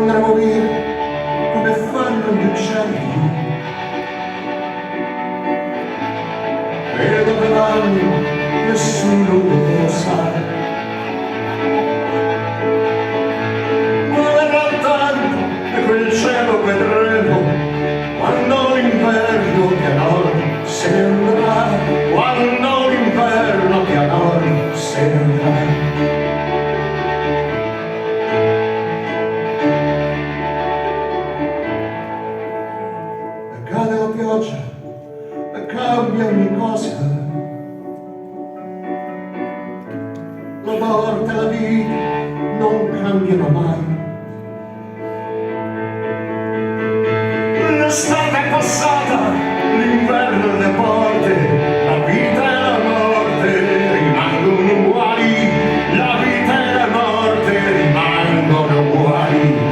andremo via come fanno gli uccelli, e dove vanno nessuno lo sa. Guarda tanto e quel cielo vedremo quando l'inverno pianor se ne andrà, quando l'inverno pianor se ne andrà. Cade la pioggia e cambia ogni cosa, la morte e la vita non cambiano mai. L'estate è passata, l'inverno è alle porte, la vita e la morte rimangono uguali, la vita e la morte rimangono uguali.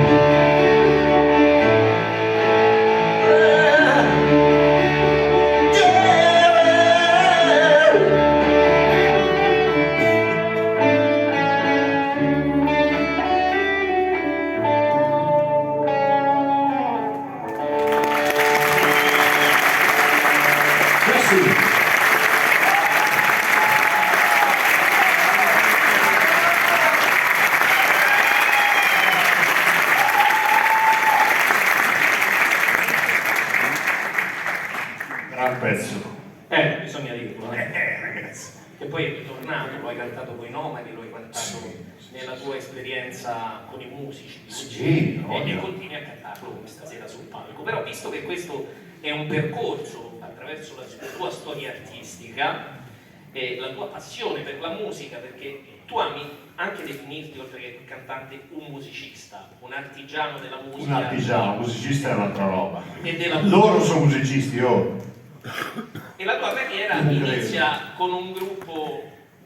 Gran pezzo. Bisogna dirlo, Ragazzi. E poi è ritornato, lo hai cantato con i Nomadi, lo hai cantato nella tua esperienza con i musici. Sì, e continui a cantarlo questa sera sul palco. Però visto che questo è un percorso attraverso la tua storia artistica e la tua passione per la musica, perché tu ami anche definirti, oltre che cantante, un musicista, un artigiano della musica. Un artigiano, un musicista è un'altra roba. E della Loro sono musicisti, oh. E la tua carriera inizia con un gruppo